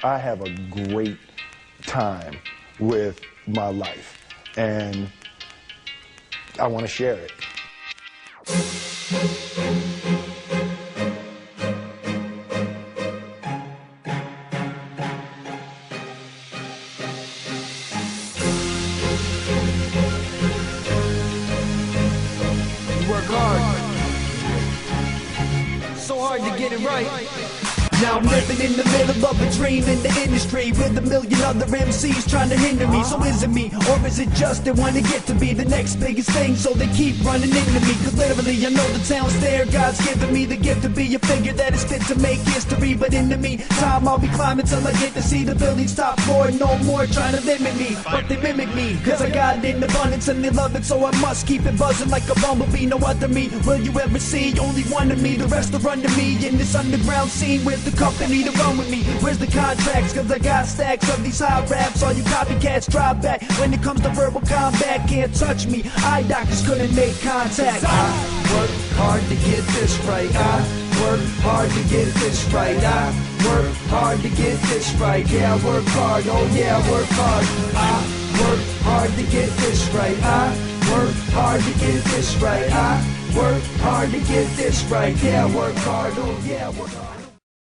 I have a great time with my life, and I want to share it. Work hard, so hard to get it right. Now I'm living in the middle of a dream in the industry with a million other MCs trying to hinder me. So is it me, or is it just they want to get to be the next biggest thing, so they keep running into me? Cause literally I know the talent's there, God's given me the gift to be a figure that is fit to make history. But in the meantime I'll be climbing till I get to see the building's top floor. No more trying to limit me, but they mimic me, cause I got it in abundance and they love it, so I must keep it buzzing like a bumblebee. No other me will you ever see, only one of me, the rest will run to me in this underground scene with the company to run with me. Where's the contracts? Cause I got stacks of these hot raps. All you copycats drop back. When it comes to verbal combat, can't touch me. Eye doctors couldn't make contact. I work hard to get this right. I work hard to get this right. I work hard to get this right. Yeah, I work hard. Oh yeah, I work hard. I work hard to get this right. I work hard to get this right. I work hard to get this right. Yeah, I work hard. Oh yeah, I work hard.